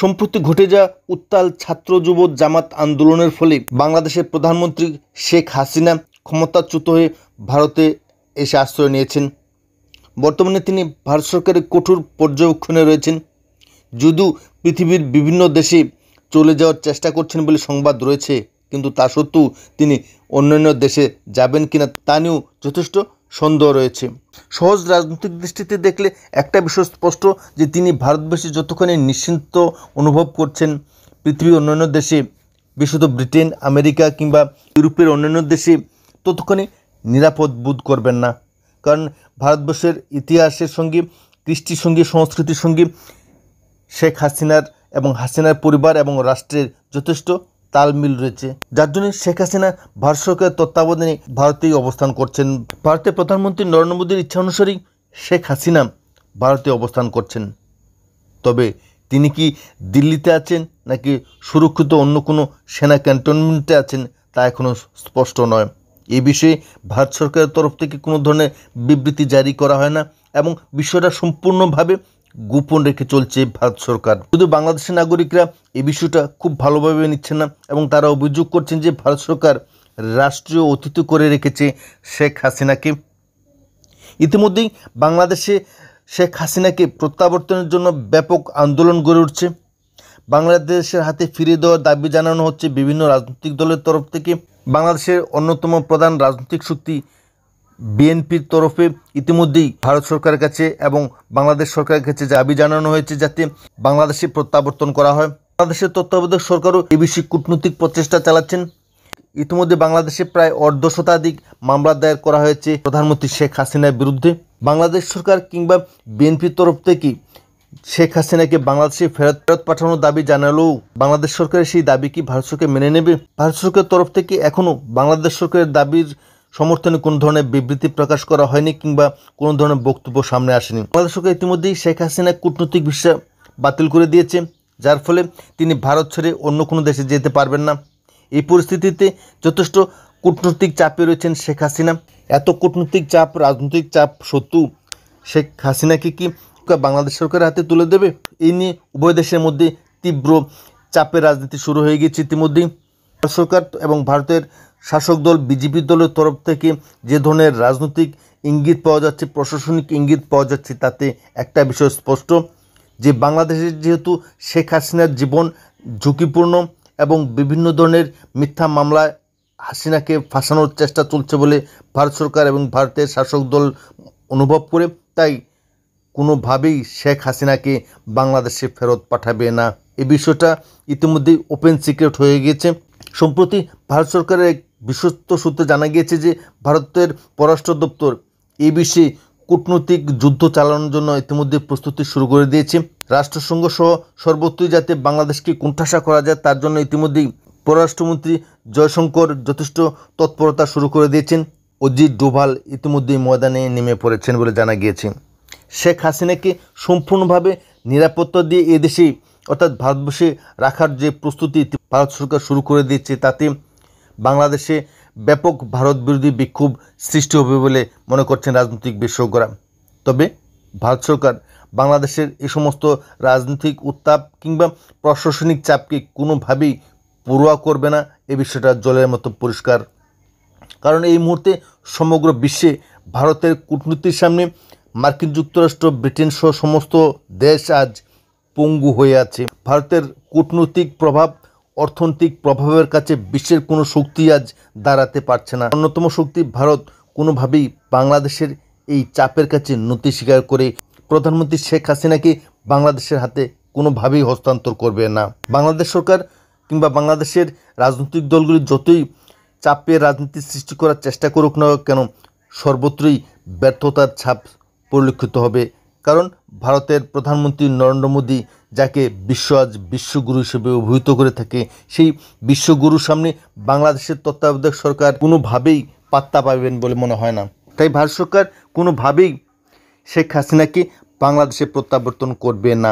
সম্প্রতি ঘটে যাওয়া উত্তাল ছাত্র যুব জামাত আন্দোলনের ফলে বাংলাদেশের প্রধানমন্ত্রী শেখ হাসিনা ক্ষমতাচ্যুত হয়ে ভারতে এসে আশ্রয় নিয়েছেন। বর্তমানে তিনি ভারত সরকারের কঠোর পর্যবেক্ষণে রয়েছেন। যদিও পৃথিবীর বিভিন্ন দেশে চলে যাওয়ার চেষ্টা করছেন বলে সংবাদ রয়েছে, কিন্তু তা সত্ত্বেও তিনি অন্যান্য দেশে যাবেন কিনা তা নিয়েও যথেষ্ট সন্দেহ রয়েছে। সহজ রাজনৈতিক দৃষ্টিতে দেখলে একটা বিষয় স্পষ্ট যে তিনি ভারতবাসী যতক্ষণে নিশ্চিন্ত অনুভব করছেন, পৃথিবীর অন্যান্য দেশে বিশেষত ব্রিটেন, আমেরিকা কিংবা ইউরোপের অন্যান্য দেশে ততক্ষণে নিরাপদ বোধ করবেন না। কারণ ভারতবর্ষের ইতিহাসের সঙ্গে, কৃষ্টির সঙ্গে, সংস্কৃতির সঙ্গে শেখ হাসিনার এবং হাসিনার পরিবার এবং রাষ্ট্রের যথেষ্ট তালমিল রয়েছে, যার জন্য শেখ হাসিনা ভারত সরকারের তত্ত্বাবধানে ভারতেই অবস্থান করছেন। ভারতের প্রধানমন্ত্রী নরেন্দ্র মোদীর ইচ্ছা অনুসারেই শেখ হাসিনা ভারতে অবস্থান করছেন। তবে তিনি কি দিল্লিতে আছেন নাকি সুরক্ষিত অন্য কোনো সেনা ক্যান্টনমেন্টে আছেন তা এখনও স্পষ্ট নয়। এই বিষয়ে ভারত সরকারের তরফ থেকে কোনো ধরনের বিবৃতি জারি করা হয় না এবং বিষয়টা সম্পূর্ণভাবে গোপন রেখে চলছে ভারত সরকার। শুধু বাংলাদেশের নাগরিকরা এই বিষয়টা খুব ভালোভাবে নিচ্ছেন না এবং তারা অভিযোগ করছেন যে ভারত সরকার রাষ্ট্রীয় অতিথি করে রেখেছে শেখ হাসিনাকে। ইতিমধ্যেই বাংলাদেশে শেখ হাসিনাকে প্রত্যাবর্তনের জন্য ব্যাপক আন্দোলন গড়ে উঠছে। বাংলাদেশের হাতে ফিরিয়ে দেওয়ার দাবি জানানো হচ্ছে বিভিন্ন রাজনৈতিক দলের তরফ থেকে। বাংলাদেশের অন্যতম প্রধান রাজনৈতিক শক্তি বিএনপির তরফে ইতিমধ্যেই ভারত সরকারের কাছে এবং বাংলাদেশ সরকারের কাছে দাবি জানানো হয়েছে যাতে বাংলাদেশে প্রত্যাবর্তন করা হয়। বাংলাদেশের তত্ত্বাবধায়ক সরকারও এ বিষয়ে কূটনৈতিক প্রচেষ্টা চালাচ্ছেন। ইতিমধ্যে বাংলাদেশে প্রায় অর্ধশতাধিক মামলা দায়ের করা হয়েছে প্রধানমন্ত্রী শেখ হাসিনার বিরুদ্ধে। বাংলাদেশ সরকার কিংবা বিএনপির তরফ থেকে শেখ হাসিনাকে বাংলাদেশে ফেরত পাঠানোর দাবি জানালেও বাংলাদেশ সরকারের সেই দাবি কি ভারত সরকার মেনে নেবে? ভারত সরকারের তরফ থেকে এখনও বাংলাদেশ সরকারের দাবির সমর্থনে কোনো ধরনের বিবৃতি প্রকাশ করা হয়নি কিংবা কোনো ধরনের বক্তব্য সামনে আসেনি। বাংলাদেশ সরকার ইতিমধ্যেই শেখ হাসিনা কূটনৈতিক ভিসা বাতিল করে দিয়েছে, যার ফলে তিনি ভারত ছেড়ে অন্য কোনো দেশে যেতে পারবেন না। এই পরিস্থিতিতে যথেষ্ট কূটনৈতিক চাপে রয়েছেন শেখ হাসিনা। এত কূটনৈতিক চাপ, রাজনৈতিক চাপ সত্ত্বেও শেখ হাসিনাকে কি বাংলাদেশ সরকারের হাতে তুলে দেবে? এই নিয়ে উভয় দেশের মধ্যে তীব্র চাপের রাজনীতি শুরু হয়ে গেছে ইতিমধ্যেই। ভারত সরকার এবং ভারতের শাসক দল বিজেপি দলের তরফ থেকে যে ধরনের রাজনৈতিক ইঙ্গিত পাওয়া যাচ্ছে, প্রশাসনিক ইঙ্গিত পাওয়া যাচ্ছে, তাতে একটা বিষয় স্পষ্ট যে বাংলাদেশের যেহেতু শেখ হাসিনার জীবন ঝুঁকিপূর্ণ এবং বিভিন্ন ধরনের মিথ্যা মামলায় হাসিনাকে ফাঁসানোর চেষ্টা চলছে বলে ভারত সরকার এবং ভারতের শাসক দল অনুভব করে, তাই কোনোভাবেই শেখ হাসিনাকে বাংলাদেশে ফেরত পাঠাবে না। এই বিষয়টা ইতিমধ্যেই ওপেন সিক্রেট হয়ে গিয়েছে। সম্প্রতি ভারত সরকারের এক বিশ্বস্ত সূত্রে জানা গিয়েছে যে ভারতের পররাষ্ট্র দপ্তর এই বিষয়ে কূটনৈতিক যুদ্ধ চালানোর জন্য ইতিমধ্যে প্রস্তুতি শুরু করে দিয়েছে। রাষ্ট্রসংঘ সহ সর্বত্রই যাতে বাংলাদেশকে কোণঠাসা করা যায় তার জন্য ইতিমধ্যেই পররাষ্ট্রমন্ত্রী জয়শঙ্কর যথেষ্ট তৎপরতা শুরু করে দিয়েছেন। অজিত ডোভাল ইতিমধ্যেই ময়দানে নেমে পড়েছেন বলে জানা গিয়েছে। শেখ হাসিনাকে সম্পূর্ণভাবে নিরাপত্তা দিয়ে এদেশে অর্থাৎ ভারতবর্ষে রাখার যে প্রস্তুতি ভারত সরকার শুরু করে দিয়েছে, তাতে বাংলাদেশে ব্যাপক ভারত বিরোধী বিক্ষোভ সৃষ্টি হবে বলে মনে করছেন রাজনৈতিক বিশেষজ্ঞরা। তবে ভারত সরকার বাংলাদেশের এই সমস্ত রাজনৈতিক উত্তাপ কিংবা প্রশাসনিক চাপকে কোনোভাবেই পরোয়া করবে না, এ বিষয়টা জলের মতো পরিষ্কার। কারণ এই মুহূর্তে সমগ্র বিশ্বে ভারতের কূটনীতির সামনে মার্কিন যুক্তরাষ্ট্র, ব্রিটেন সহ সমস্ত দেশ আজ পঙ্গু হয়ে আছে। ভারতের কূটনৈতিক প্রভাব, অর্থনৈতিক প্রভাবের কাছে বিশ্বের কোনো শক্তি আজ দাঁড়াতে পারছে না। অন্যতম শক্তি ভারত কোনোভাবেই বাংলাদেশের এই চাপের কাছে নতি স্বীকার করে প্রধানমন্ত্রী শেখ হাসিনাকে বাংলাদেশের হাতে কোনোভাবেই হস্তান্তর করবে না। বাংলাদেশ সরকার কিংবা বাংলাদেশের রাজনৈতিক দলগুলি যতই চাপের রাজনীতি সৃষ্টি করার চেষ্টা করুক না কেন, সর্বত্রই ব্যর্থতার ছাপ পরিলক্ষিত হবে। কারণ ভারতের প্রধানমন্ত্রী নরেন্দ্র মোদী, যাকে বিশ্ব আজ বিশ্বগুরু হিসেবে অভিহিত করে থাকে, সেই বিশ্বগুরুর সামনে বাংলাদেশের তত্ত্বাবধায়ক সরকার কোনোভাবেই পাত্তা পাবেন বলে মনে হয় না। তাই ভারত সরকার কোনোভাবেই শেখ হাসিনাকে বাংলাদেশে প্রত্যাবর্তন করবে না।